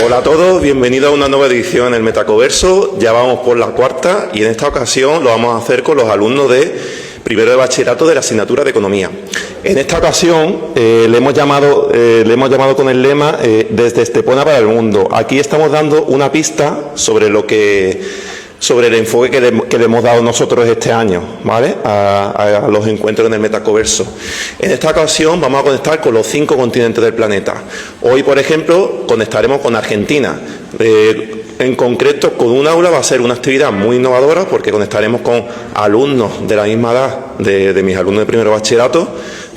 Hola a todos, bienvenidos a una nueva edición en el Metacoverso. Ya vamos por la cuarta y en esta ocasión lo vamos a hacer con los alumnos de primero de bachillerato de la asignatura de Economía. En esta ocasión le hemos llamado con el lema Desde Estepona para el Mundo. Aquí estamos dando una pista sobre el enfoque que le hemos dado nosotros este año, ¿vale? A los encuentros en el Metacoverso. En esta ocasión vamos a conectar con los 5 continentes del planeta. Hoy, por ejemplo, conectaremos con Argentina. En concreto, con un aula va a ser una actividad muy innovadora porque conectaremos con alumnos de la misma edad de mis alumnos de primero de bachillerato,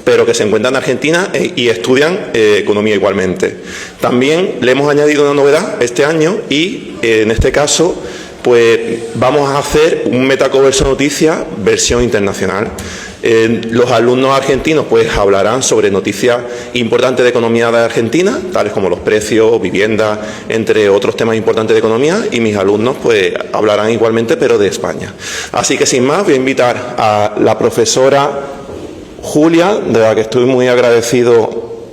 pero que se encuentran en Argentina y estudian economía igualmente. También le hemos añadido una novedad este año y, en este caso, pues vamos a hacer un Metacoverso Noticias versión internacional. Los alumnos argentinos pues hablarán sobre noticias importantes de economía de Argentina, tales como los precios, vivienda, entre otros temas importantes de economía, y mis alumnos pues hablarán igualmente, pero de España. Así que sin más voy a invitar a la profesora Julia, de la que estoy muy agradecido.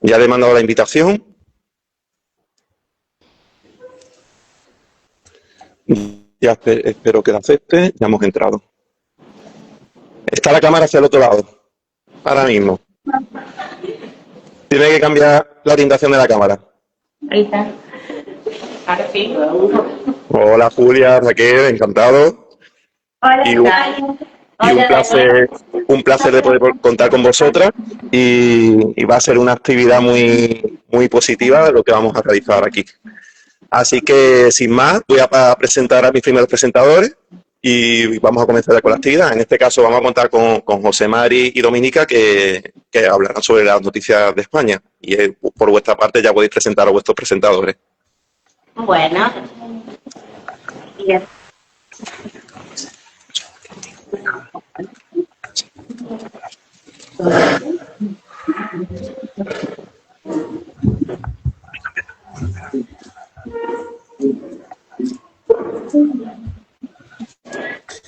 Ya le he mandado la invitación. Ya espero que la acepte. Ya hemos entrado. Está la cámara hacia el otro lado. Ahora mismo. Tiene que cambiar la orientación de la cámara. Ahí está. Ahora sí. Hola Julia, Raquel, encantado. Hola, Un placer de poder contar con vosotras y va a ser una actividad muy positiva lo que vamos a realizar aquí. Así que, sin más, voy a presentar a mis primeros presentadores y vamos a comenzar ya con la actividad. En este caso vamos a contar con José Mari y Dominica, que hablarán sobre las noticias de España. Y por vuestra parte ya podéis presentar a vuestros presentadores. Bueno. Bien.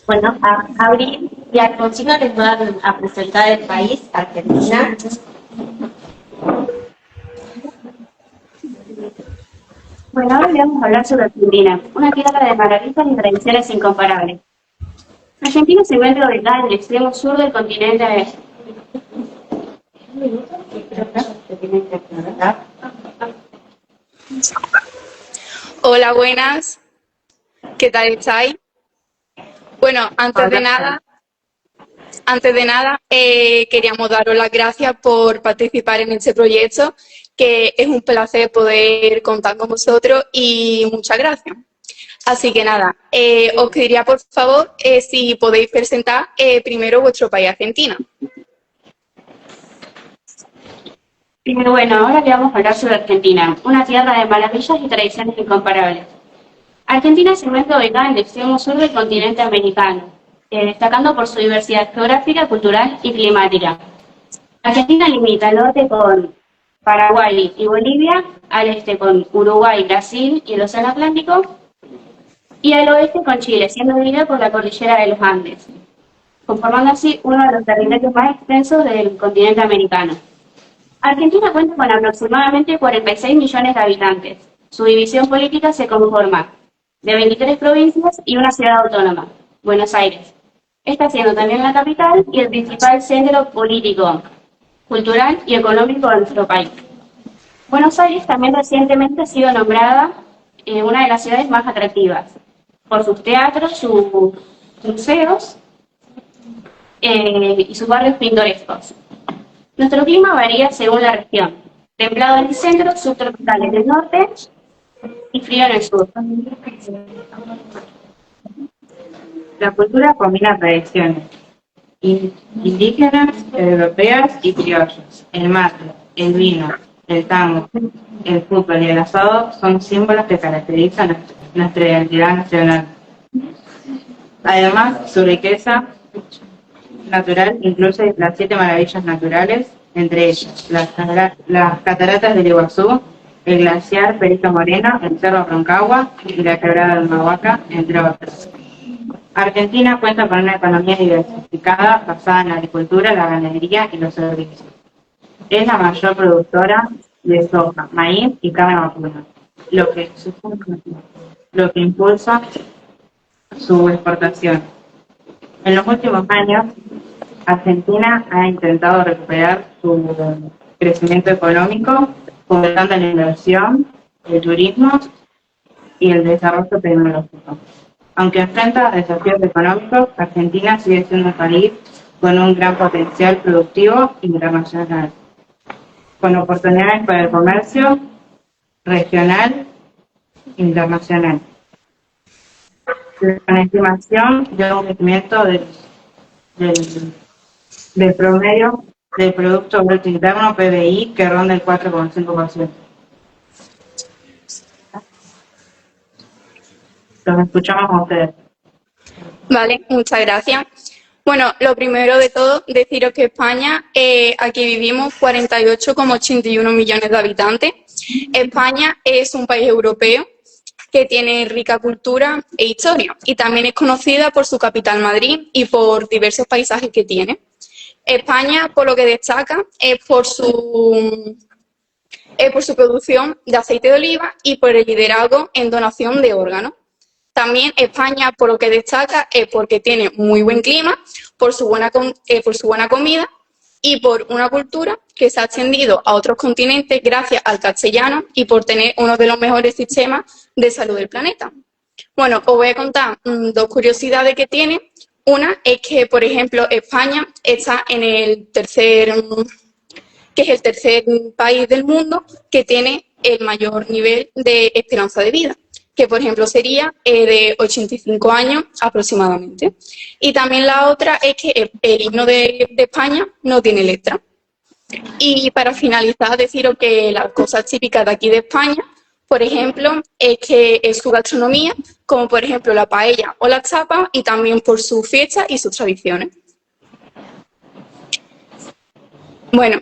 Bueno, a Abril y a Conchina les van a presentar el país, Argentina. Bueno, ahora le vamos a hablar sobre Argentina, una tierra de maravillas y tradiciones incomparables. Argentina se encuentra ubicada en el extremo sur del continente. Hola, buenas. ¿Qué tal estáis? Bueno, antes de nada, queríamos daros las gracias por participar en este proyecto, que es un placer poder contar con vosotros y muchas gracias. Así que nada, os pediría por favor si podéis presentar primero vuestro país, Argentina. Bueno, ahora le vamos a hablar sobre Argentina, una tierra de maravillas y tradiciones incomparables. Argentina se encuentra ubicada en el extremo sur del continente americano, destacando por su diversidad geográfica, cultural y climática. Argentina limita al norte con Paraguay y Bolivia, al este con Uruguay, Brasil y el Océano Atlántico, y al oeste con Chile, siendo dividida por la cordillera de los Andes, conformando así uno de los territorios más extensos del continente americano. Argentina cuenta con aproximadamente 46 millones de habitantes. Su división política se conforma de 23 provincias y una ciudad autónoma, Buenos Aires. Esta siendo también la capital y el principal centro político, cultural y económico de nuestro país. Buenos Aires también recientemente ha sido nombrada una de las ciudades más atractivas por sus teatros, sus museos y sus barrios pintorescos. Nuestro clima varía según la región, templado en el centro, subtropical en el norte y frío en el sur. La cultura combina tradiciones indígenas, europeas y criollas. El mate, el vino, el tango, el fútbol y el asado son símbolos que caracterizan nuestra identidad nacional. Además, su riqueza natural incluye las 7 maravillas naturales, entre ellas las cataratas del Iguazú, el glaciar Perito Moreno, el Cerro Aconcagua y la quebrada del Mahuaca, entre otros. Argentina cuenta con una economía diversificada basada en la agricultura, la ganadería y los servicios. Es la mayor productora de soja, maíz y carne vacuna, lo que impulsa su exportación. En los últimos años, Argentina ha intentado recuperar su crecimiento económico fomentando la inversión, el turismo y el desarrollo tecnológico. Aunque enfrenta desafíos económicos, Argentina sigue siendo un país con un gran potencial productivo internacional, con oportunidades para el comercio regional e internacional. Con estimación de un crecimiento del promedio del Producto Bruto Interno, PBI, que ronda el 4,5%. Los escuchamos a ustedes. Vale, muchas gracias. Bueno, lo primero de todo, deciros que España, aquí vivimos 48,81 millones de habitantes. España es un país europeo que tiene rica cultura e historia y también es conocida por su capital Madrid y por diversos paisajes que tiene. España, por lo que destaca, es por su producción de aceite de oliva y por el liderazgo en donación de órganos. También España, por lo que destaca, es porque tiene muy buen clima, por su buena comida y por una cultura que se ha extendido a otros continentes gracias al castellano y por tener uno de los mejores sistemas de salud del planeta. Bueno, os voy a contar dos curiosidades que tiene. Una es que, por ejemplo, España está en el tercer país del mundo que tiene el mayor nivel de esperanza de vida, que por ejemplo sería de 85 años aproximadamente. Y también la otra es que el himno de España no tiene letra. Y para finalizar, deciros que las cosas típicas de aquí de España, por ejemplo, es que es su gastronomía, como por ejemplo la paella o la chapa, y también por sus fiestas y sus tradiciones. Bueno,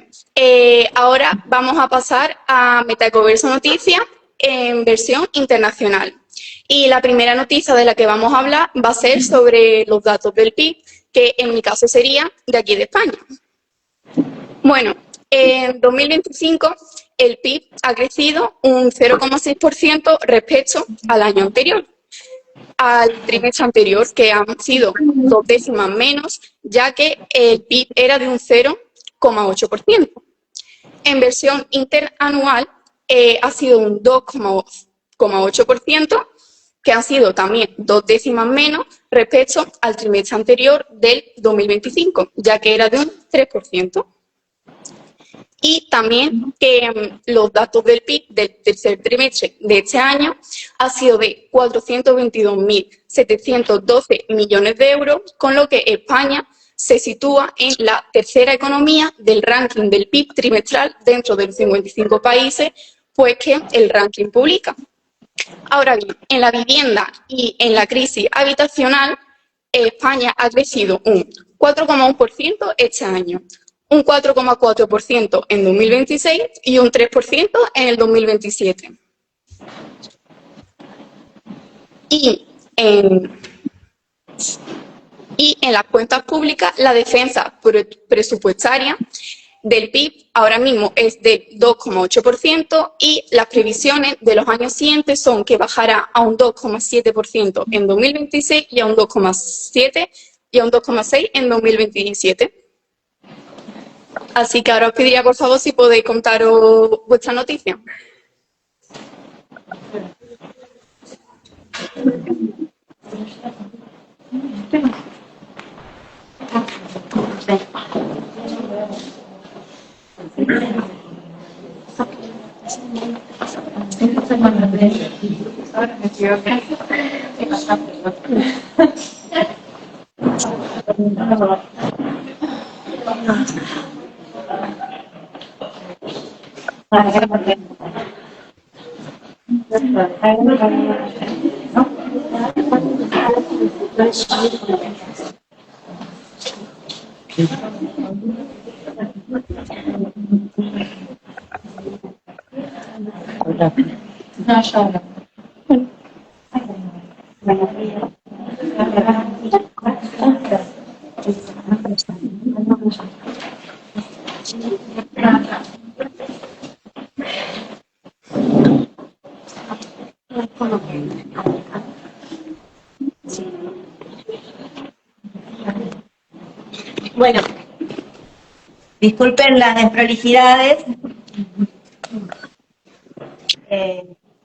ahora vamos a pasar a Metacoverso Noticias en versión internacional. Y la primera noticia de la que vamos a hablar va a ser sobre los datos del PIB, que en mi caso sería de aquí de España. Bueno, en 2025 el PIB ha crecido un 0,6% respecto al año anterior, al trimestre anterior, que han sido 2 décimas menos, ya que el PIB era de un 0,8%. En versión interanual ha sido un 2,8%, que han sido también 2 décimas menos respecto al trimestre anterior del 2025, ya que era de un 3%. Y también que los datos del PIB del tercer trimestre de este año ha sido de 422.712 millones de euros, con lo que España se sitúa en la tercera economía del ranking del PIB trimestral dentro de los 55 países, pues que el ranking publica. Ahora bien, en la vivienda y en la crisis habitacional, España ha crecido un 4,1% este año, un 4,4% en 2026 y un 3% en el 2027. Y en las cuentas públicas, la defensa presupuestaria del PIB ahora mismo es del 2,8% y las previsiones de los años siguientes son que bajará a un 2,7% en 2026 y a un 2,7% y a un 2,6% en 2027. Así que ahora os pediría, por favor, si podéis contaros vuestra noticia. Bueno, disculpen las desprolijidades.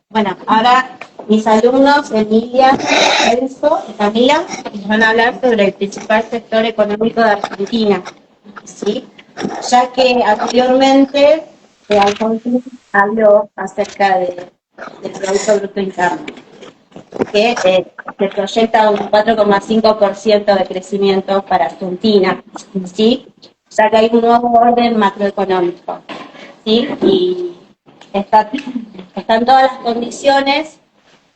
Bueno, ahora mis alumnos, Emilia, Enzo y Camila, les van a hablar sobre el principal sector económico de Argentina, ¿sí? Ya que anteriormente Alfonsín habló acerca del Producto Bruto Interno, que se proyecta un 4,5% de crecimiento para Argentina, ¿sí? Ya que hay un nuevo orden macroeconómico, ¿sí? Y están todas las condiciones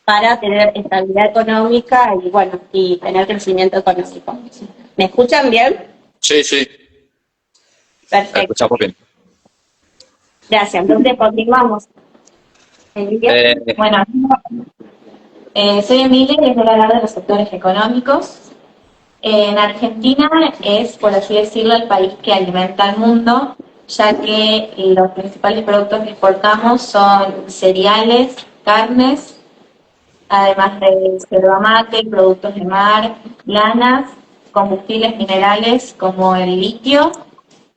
para tener estabilidad económica y, bueno, y tener crecimiento económico. ¿Me escuchan bien? Sí, sí, Perfecto. escuchamos bien. Gracias. Entonces, continuamos. Emilia. Bueno, soy Emilia y les voy a hablar de los sectores económicos. En Argentina es, por así decirlo, el país que alimenta al mundo, ya que los principales productos que exportamos son cereales, carnes, además de yerba mate, productos de mar, lanas, combustibles minerales como el litio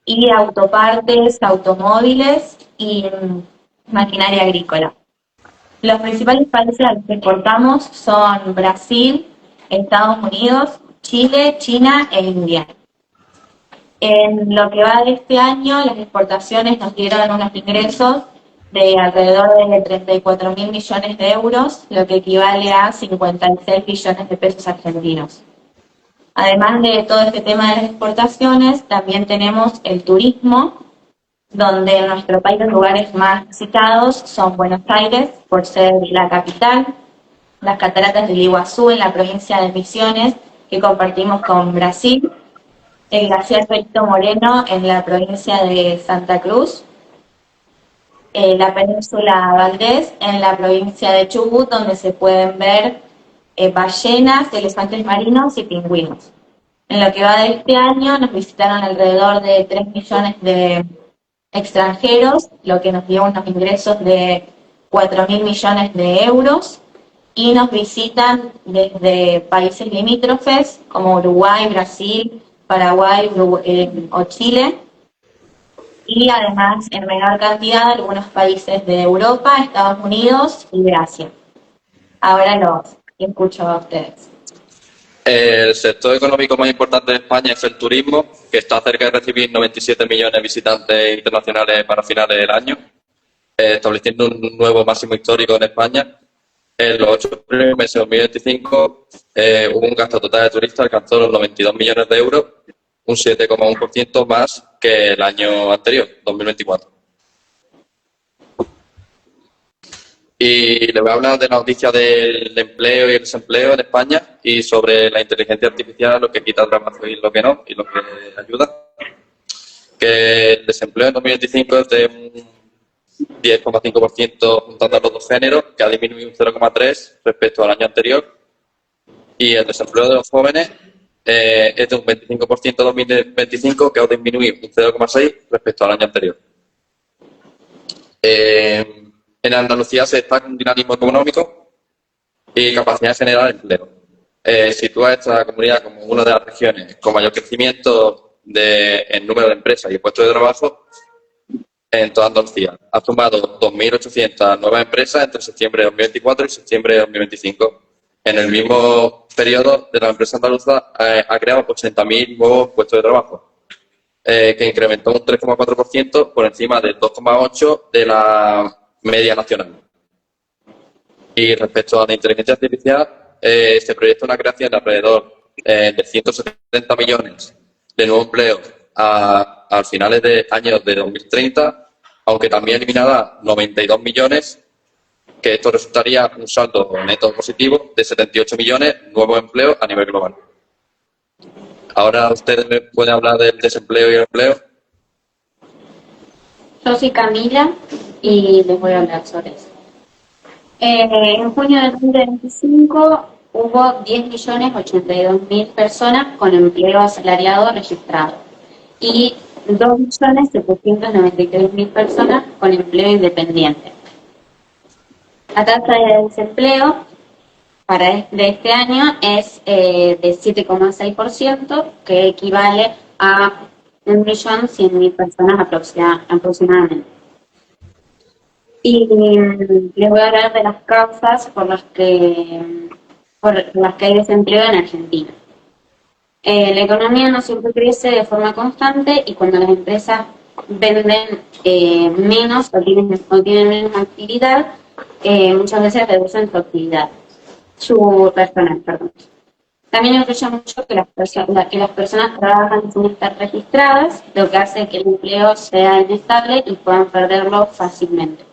y autopartes, automóviles y maquinaria agrícola. Los principales países a los que exportamos son Brasil, Estados Unidos, Chile, China e India. En lo que va de este año, las exportaciones nos dieron unos ingresos de alrededor de 34.000 millones de euros, lo que equivale a 56 billones de pesos argentinos. Además de todo este tema de las exportaciones, también tenemos el turismo, donde en nuestro país los lugares más visitados son Buenos Aires, por ser la capital, las cataratas del Iguazú en la provincia de Misiones, que compartimos con Brasil, el glaciar Perito Moreno en la provincia de Santa Cruz, la península Valdés en la provincia de Chubut, donde se pueden ver ballenas, elefantes marinos y pingüinos. En lo que va de este año nos visitaron alrededor de 3 millones de extranjeros, lo que nos dio unos ingresos de 4.000 millones de euros, y nos visitan desde países limítrofes como Uruguay, Brasil, Paraguay o Chile, y además en menor cantidad algunos países de Europa, Estados Unidos y de Asia. Ahora los escucho a ustedes. El sector económico más importante de España es el turismo, que está cerca de recibir 97 millones de visitantes internacionales para finales del año, estableciendo un nuevo máximo histórico en España. En los 8 primeros meses de 2025 hubo un gasto total de turistas que alcanzó los 92 millones de euros, un 7,1% más que el año anterior, 2024. Y le voy a hablar de la noticia del empleo y el desempleo en España y sobre la inteligencia artificial, lo que quita trabajo y lo que no, y lo que ayuda. Que el desempleo en 2025 es de un 10,5% juntando los dos géneros, que ha disminuido un 0,3% respecto al año anterior. Y el desempleo de los jóvenes es de un 25% en 2025, que ha disminuido un 0,6% respecto al año anterior. En Andalucía se destaca un dinamismo económico y capacidad de generar empleo. Sitúa esta comunidad como una de las regiones con mayor crecimiento en número de empresas y puestos de trabajo en toda Andalucía. Ha sumado 2.800 nuevas empresas entre septiembre de 2024 y septiembre de 2025. En el mismo periodo de la empresa andaluza ha creado 80.000 nuevos puestos de trabajo, que incrementó un 3,4% por encima del 2,8% de la media nacional. Y respecto a la inteligencia artificial, se proyecta una creación de alrededor de 170 millones de nuevos empleos a finales de años de 2030, aunque también eliminará 92 millones, que esto resultaría un saldo neto positivo de 78 millones de nuevos empleos a nivel global. Ahora ustedes me pueden hablar del desempleo y el empleo. Yo soy Camila y les voy a hablar sobre eso. En junio de 2025 hubo 10.082.000 personas con empleo asalariado registrado y 2.793.000 personas con empleo independiente. La tasa de desempleo de este año es de 7,6%, que equivale a 1.100.000 personas aproximadamente. Y les voy a hablar de las causas por las que hay desempleo en Argentina. La economía no siempre crece de forma constante y cuando las empresas venden menos o tienen menos actividad, muchas veces reducen su personal, perdón. También influye mucho que las personas trabajan sin estar registradas, lo que hace que el empleo sea inestable y puedan perderlo fácilmente.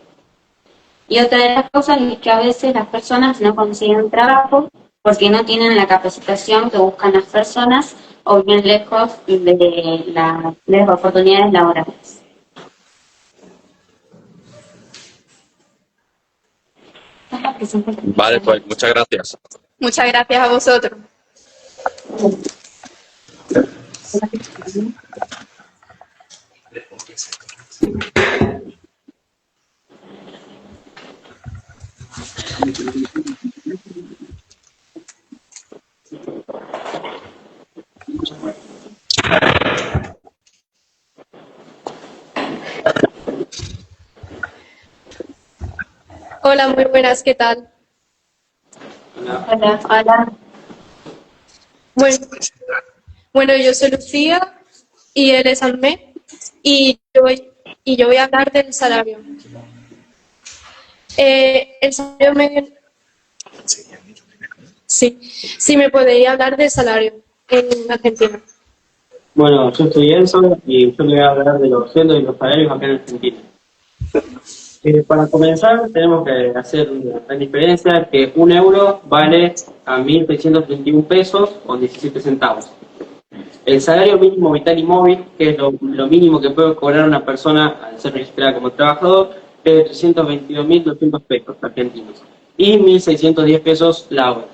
Y otra de las cosas es que a veces las personas no consiguen trabajo porque no tienen la capacitación que buscan las personas o bien lejos de las oportunidades laborales. Vale, pues muchas gracias. Muchas gracias a vosotros. Hola, muy buenas, ¿qué tal? Hola, hola. Bueno, yo soy Lucía y él es Ahmed y yo voy a hablar del salario. El salario medio... Sí, me podéis hablar del salario en Argentina. Bueno, yo soy Enzo y yo le voy a hablar de los sueldos y los salarios acá en Argentina. Para comenzar, tenemos que hacer la diferencia que un euro vale a 1.321 pesos con 17 centavos. El salario mínimo vital y móvil, que es lo mínimo que puede cobrar una persona al ser registrada como trabajador, es de 322.200 pesos argentinos y 1.610 pesos la hora.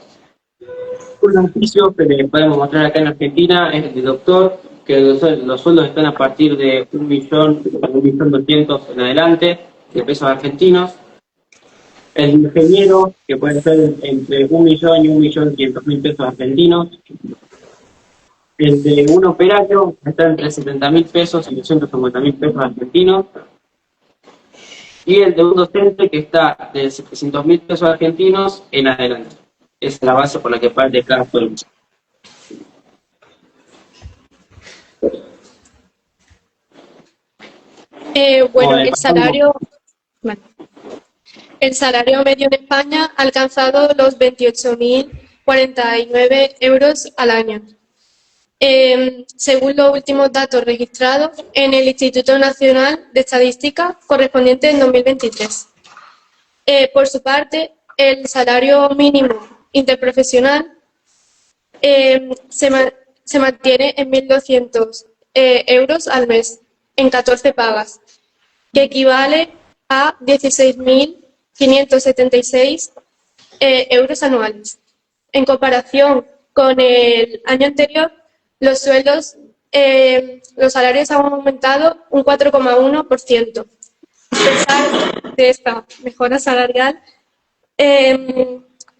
Un beneficio que le podemos mostrar acá en Argentina es el de doctor, que los sueldos están a partir de 1.200.000 en adelante de pesos argentinos. El ingeniero, que puede ser entre 1.000.000 y 1.500.000 pesos argentinos. El de un operario está entre 70.000 pesos y 250.000 pesos argentinos. Y el de un docente que está de 700.000 pesos argentinos en adelante. Esa es la base por la que parte cada sueldo. El salario medio en España ha alcanzado los 28.049 euros al año. Según los últimos datos registrados en el Instituto Nacional de Estadística correspondiente en 2023. Por su parte, el salario mínimo interprofesional se mantiene en 1.200 euros al mes, en 14 pagas, que equivale a 16.576 euros anuales. En comparación con el año anterior, los salarios han aumentado un 4,1%. A pesar de esta mejora salarial,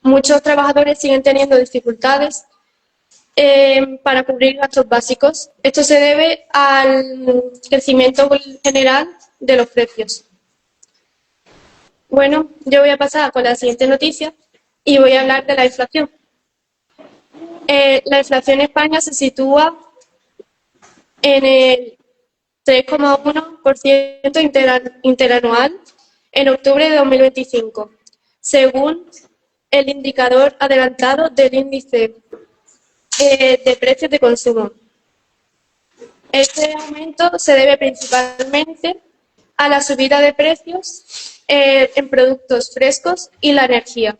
muchos trabajadores siguen teniendo dificultades para cubrir gastos básicos. Esto se debe al crecimiento general de los precios. Bueno, yo voy a pasar con la siguiente noticia y voy a hablar de la inflación. La inflación en España se sitúa en el 3,1% interanual en octubre de 2025, según el indicador adelantado del índice de precios de consumo. Este aumento se debe principalmente a la subida de precios en productos frescos y la energía.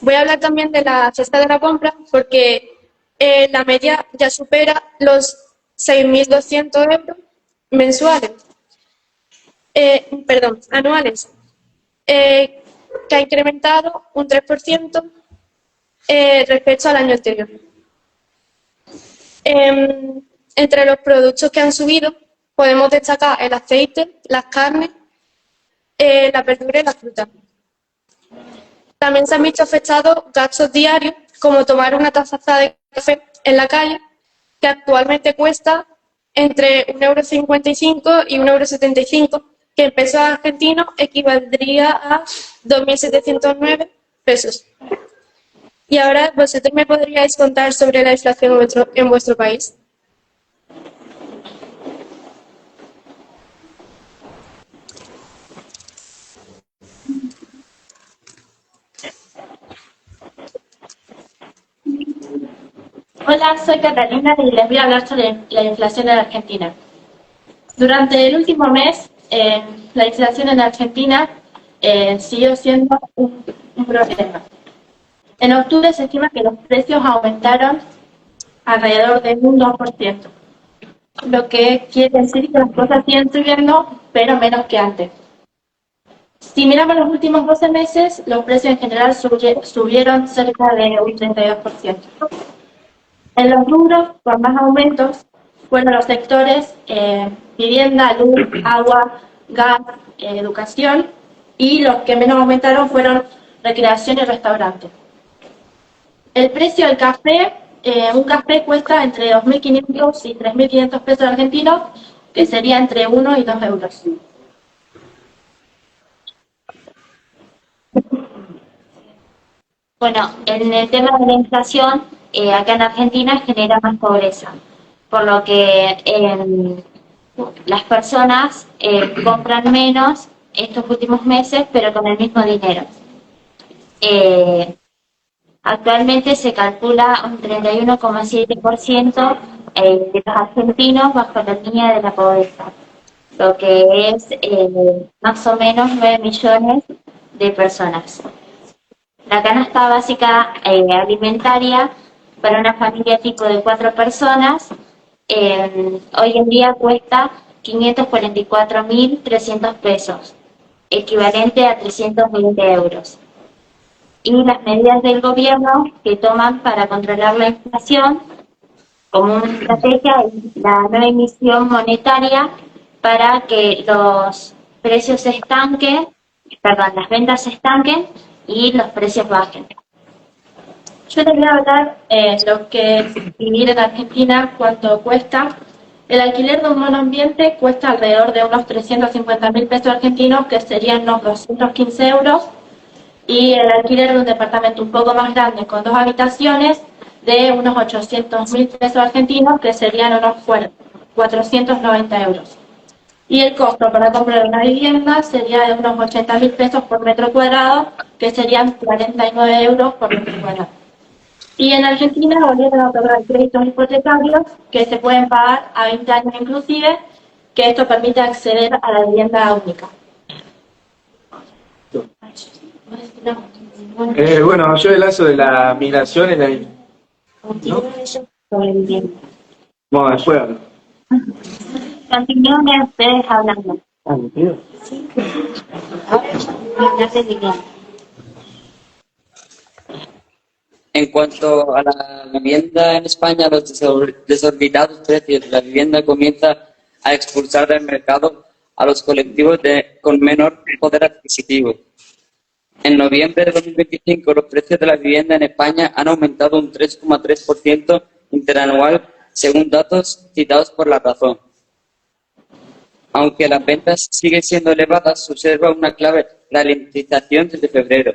Voy a hablar también de la cesta de la compra porque la media ya supera los 6.200 euros mensuales, anuales, que ha incrementado un 3% respecto al año anterior. Entre los productos que han subido podemos destacar el aceite, las carnes, la verdura y la fruta. También se han visto afectados gastos diarios, como tomar una taza de café en la calle, que actualmente cuesta entre 1,55 € y 1,75 €, que en pesos argentinos equivaldría a 2.709 pesos. Y ahora, ¿vosotros me podríais contar sobre la inflación en vuestro país? Hola, soy Catalina y les voy a hablar sobre la inflación en Argentina. Durante el último mes, la inflación en Argentina siguió siendo un problema. En octubre se estima que los precios aumentaron alrededor de un 2%, lo que quiere decir que las cosas siguen subiendo, pero menos que antes. Si miramos los últimos 12 meses, los precios en general subieron cerca de un 32%. En los rubros con más aumentos fueron los sectores vivienda, luz, agua, gas, educación, y los que menos aumentaron fueron recreación y restaurante. El precio del café, un café cuesta entre 2.500 y 3.500 pesos argentinos, que sería entre 1 y 2 euros. Bueno, en el tema de la inflación, acá en Argentina genera más pobreza, por lo que las personas compran menos estos últimos meses, pero con el mismo dinero. Actualmente se calcula un 31,7% de los argentinos bajo la línea de la pobreza, lo que es más o menos 9 millones de personas. La canasta básica alimentaria para una familia tipo de 4 personas hoy en día cuesta 544.300 pesos, equivalente a 320 euros. Y las medidas del gobierno que toman para controlar la inflación, como una estrategia, es la nueva emisión monetaria para que los precios se estanquen, las ventas se estanquen y los precios bajen. Yo les voy a hablar lo que es vivir en Argentina, cuánto cuesta. El alquiler de un monoambiente cuesta alrededor de unos 350.000 pesos argentinos, que serían unos 215 euros, y el alquiler de un departamento un poco más grande con 2 habitaciones de unos 800.000 pesos argentinos, que serían unos 490 euros. Y el costo para comprar una vivienda sería de unos 80.000 pesos por metro cuadrado, que serían 49 euros por metro cuadrado. Y en Argentina volvieron a otorgar créditos hipotecarios que se pueden pagar a 20 años inclusive, que esto permite acceder a la vivienda única. Bueno, yo el lazo de la migración en la... ¿No? Bueno, después hablo. Continúen ustedes hablando. En cuanto a la vivienda en España, los desorbitados precios de la vivienda comienzan a expulsar del mercado a los colectivos con menor poder adquisitivo. En noviembre de 2025, los precios de la vivienda en España han aumentado un 3,3% interanual, según datos citados por La Razón. Aunque las ventas siguen siendo elevadas, se observa una clave ralentización desde febrero,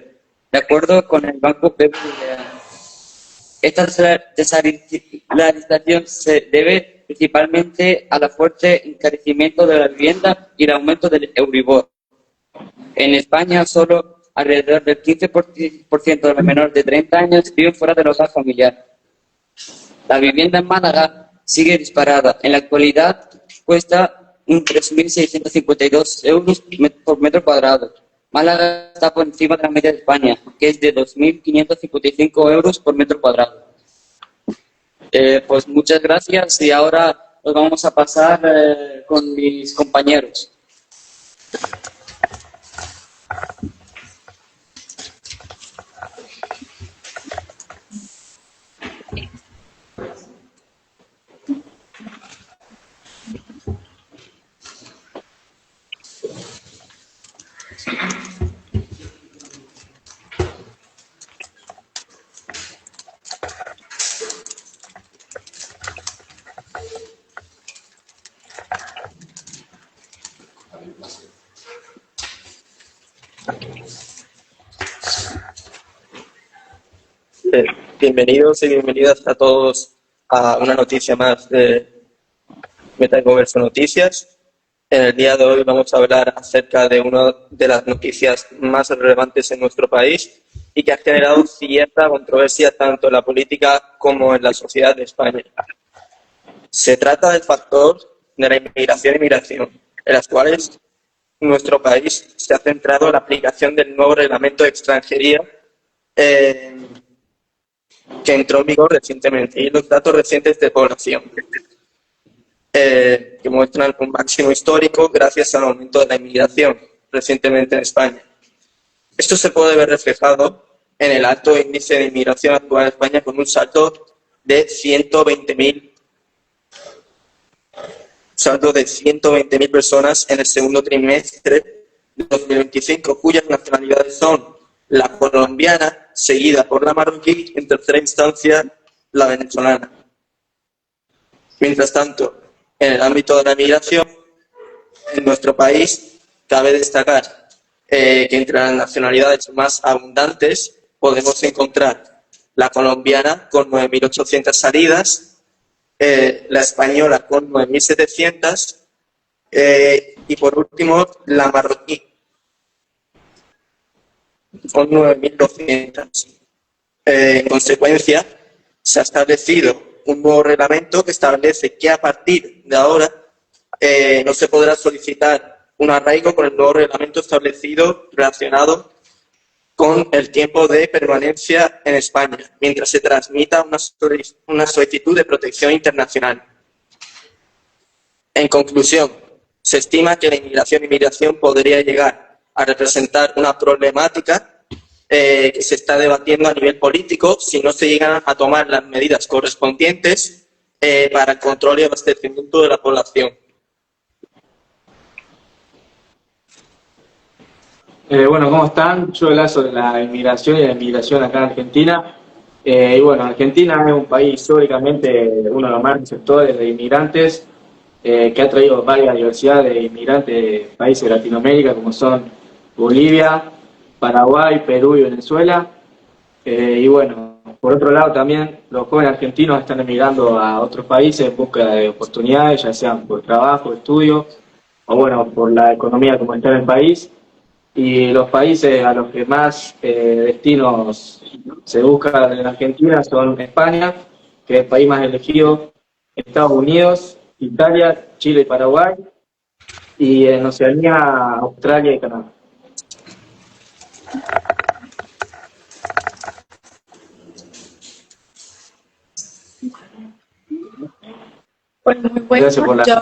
de acuerdo con el Banco BBVA. Esta desalentización se debe principalmente al fuerte encarecimiento de la vivienda y el aumento del Euribor. En España, solo alrededor del 15% de los menores de 30 años viven fuera del hogar familiar. La vivienda en Málaga sigue disparada. En la actualidad cuesta un 3.652 euros por metro cuadrado. Málaga está por encima de la media de España, que es de 2.555 euros por metro cuadrado. Pues muchas gracias y ahora nos vamos a pasar con mis compañeros. Bienvenidos y bienvenidas a todos a una noticia más de Metacoverso Noticias. En el día de hoy vamos a hablar acerca de una de las noticias más relevantes en nuestro país y que ha generado cierta controversia tanto en la política como en la sociedad de España. Se trata del factor de la inmigración y migración, en las cuales nuestro país se ha centrado en la aplicación del nuevo reglamento de extranjería que entró en vigor recientemente, y los datos recientes de población que muestran un máximo histórico gracias al aumento de la inmigración recientemente en España. Esto se puede ver reflejado en el alto índice de inmigración actual en España, con un salto de 120.000 personas en el segundo trimestre de 2025, cuyas nacionalidades son la colombiana, seguida por la marroquí y en tercera instancia la venezolana. Mientras tanto, en el ámbito de la migración, en nuestro país cabe destacar que entre las nacionalidades más abundantes podemos encontrar la colombiana con 9.800 salidas, la española con 9.700 y por último la marroquí con 9.200. En consecuencia, se ha establecido un nuevo reglamento que establece que a partir de ahora no se podrá solicitar un arraigo con el nuevo reglamento establecido relacionado con el tiempo de permanencia en España, mientras se transmita una solicitud de protección internacional. En conclusión, se estima que la inmigración y migración podría llegar a representar una problemática que se está debatiendo a nivel político si no se llegan a tomar las medidas correspondientes para el control y abastecimiento de la población. Bueno, ¿cómo están? Yo hablo sobre la inmigración y la inmigración acá en Argentina. Y bueno, Argentina es un país históricamente uno de los más receptores de inmigrantes, que ha traído varias diversidad de inmigrantes de países de Latinoamérica, como son Bolivia, Paraguay, Perú y Venezuela. Y bueno, por otro lado también los jóvenes argentinos están emigrando a otros países en busca de oportunidades, ya sean por trabajo, estudio, o bueno, por la economía como está en el país. Y los países a los que más destinos se busca en Argentina son España, que es el país más elegido, Estados Unidos, Italia, Chile y Paraguay, y en Oceanía, Australia y Canadá. Pues muy bueno. Gracias por la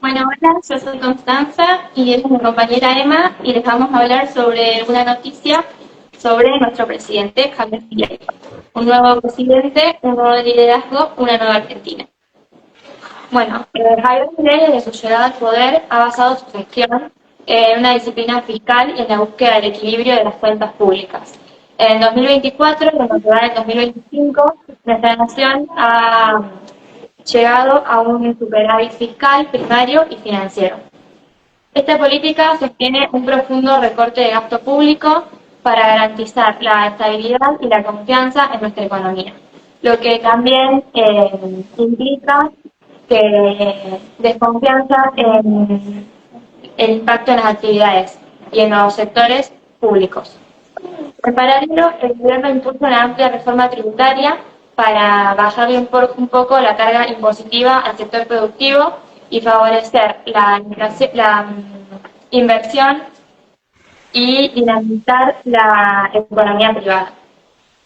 Bueno, hola, yo soy Constanza y ella es mi compañera Emma y les vamos a hablar sobre una noticia sobre nuestro presidente, Javier Milei. Un nuevo presidente, un nuevo liderazgo, una nueva Argentina. Bueno, Javier Milei, desde su llegada al poder, ha basado su gestión en una disciplina fiscal y en la búsqueda del equilibrio de las cuentas públicas. En 2024 y en lo que va en 2025, nuestra nación ha llegado a un superávit fiscal, primario y financiero. Esta política sostiene un profundo recorte de gasto público para garantizar la estabilidad y la confianza en nuestra economía, lo que también implica que desconfianza en el impacto en las actividades y en los sectores públicos. En paralelo, el gobierno impulsa una amplia reforma tributaria para bajarle un poco la carga impositiva al sector productivo y favorecer la inversión y dinamizar la economía privada.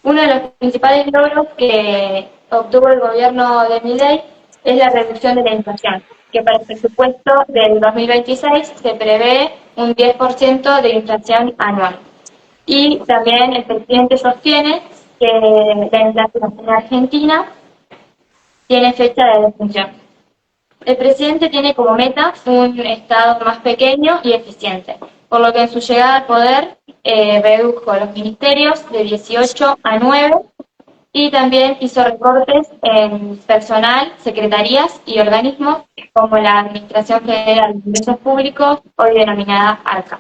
Uno de los principales logros que obtuvo el gobierno de Milei es la reducción de la inflación, que para el presupuesto del 2026 se prevé un 10% de inflación anual. Y también el presidente sostiene que la inflación en Argentina tiene fecha de defunción. El presidente tiene como meta un Estado más pequeño y eficiente, por lo que en su llegada al poder redujo los ministerios de 18 a 9 y también hizo recortes en personal, secretarías y organismos como la Administración Federal de Ingresos Públicos, hoy denominada ARCA.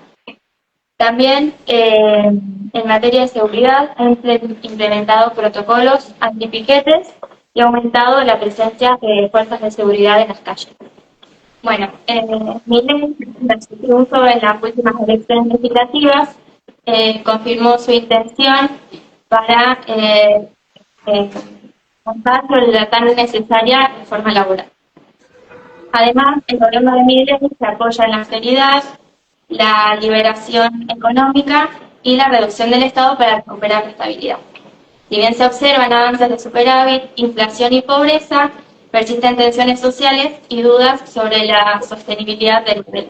También en materia de seguridad ha implementado protocolos antipiquetes y ha aumentado la presencia de fuerzas de seguridad en las calles. Bueno, Milei, incluso en las últimas elecciones legislativas, confirmó su intención para montar la tan necesaria reforma laboral. Además, el gobierno de Milei se apoya en la austeridad, la liberación económica y la reducción del Estado para recuperar la estabilidad. Si bien se observan avances de superávit, inflación y pobreza, persisten tensiones sociales y dudas sobre la sostenibilidad del modelo.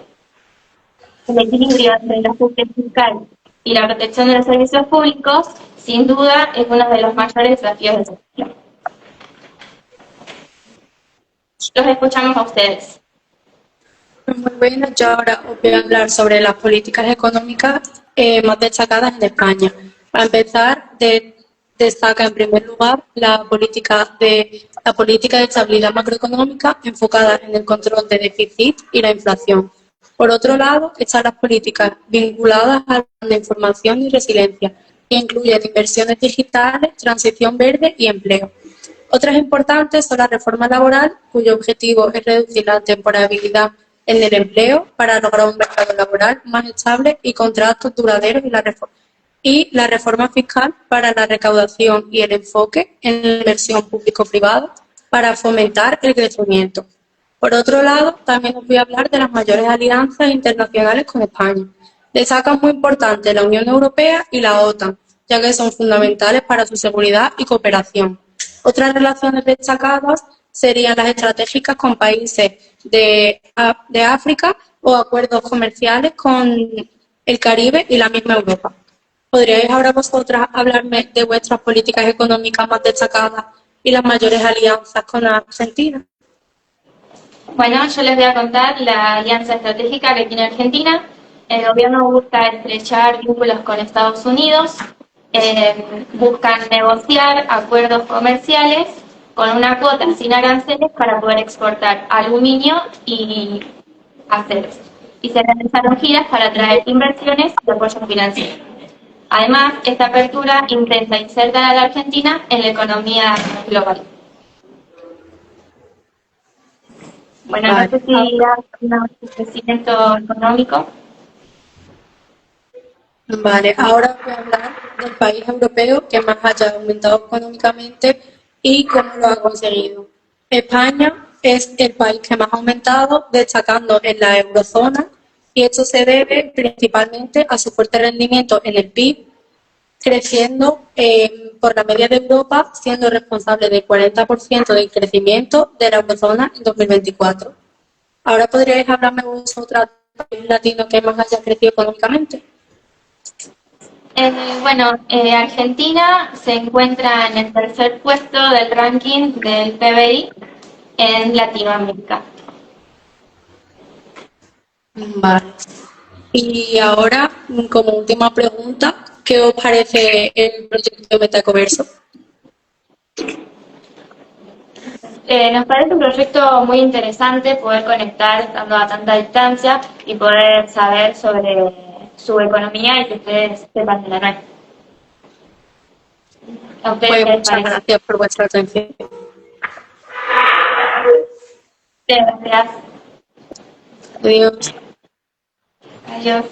El equilibrio entre el ajuste fiscal y la protección de los servicios públicos, sin duda, es uno de los mayores desafíos de su gestión. Los escuchamos a ustedes. Muy bueno, yo ahora os voy a hablar sobre las políticas económicas más destacadas en España. Para empezar, destaca en primer lugar la política de estabilidad macroeconómica enfocada en el control de déficit y la inflación. Por otro lado, están las políticas vinculadas a la información y resiliencia, que incluyen inversiones digitales, transición verde y empleo. Otras importantes son la reforma laboral, cuyo objetivo es reducir la temporalidad en el empleo para lograr un mercado laboral más estable y contratos duraderos, y la reforma fiscal para la recaudación y el enfoque en la inversión público-privada para fomentar el crecimiento. Por otro lado, también os voy a hablar de las mayores alianzas internacionales con España. Destacan muy importantes la Unión Europea y la OTAN, ya que son fundamentales para su seguridad y cooperación. Otras relaciones destacadas serían las estratégicas con países de África o acuerdos comerciales con el Caribe y la misma Europa. ¿Podríais ahora vosotras hablarme de vuestras políticas económicas más destacadas y las mayores alianzas con Argentina? Bueno, yo les voy a contar la alianza estratégica que tiene Argentina. El gobierno busca estrechar vínculos con Estados Unidos, buscan negociar acuerdos comerciales con una cuota sin aranceles para poder exportar aluminio y aceros. Y se realizaron giras para atraer inversiones y apoyo financiero. Además, esta apertura intenta insertar a la Argentina en la economía global. Bueno, no sé si hay un crecimiento económico. Vale, ahora voy a hablar del país europeo que más haya aumentado económicamente y cómo lo ha conseguido. España es el país que más ha aumentado, destacando en la eurozona, y esto se debe principalmente a su fuerte rendimiento en el PIB, creciendo por la media de Europa, siendo responsable del 40% del crecimiento de la eurozona en 2024. Ahora podríais hablarme vosotras del país latino que más haya crecido económicamente. Argentina se encuentra en el tercer puesto del ranking del PBI en Latinoamérica. Vale. Y ahora, como última pregunta, ¿qué os parece el proyecto Metacoverso? Nos parece un proyecto muy interesante poder conectar estando a tanta distancia y poder saber sobre su economía y que ustedes sepan de la nuestra. ¿A ustedes qué les Muchas parece? gracias por vuestra atención. Gracias. Adiós. Adiós.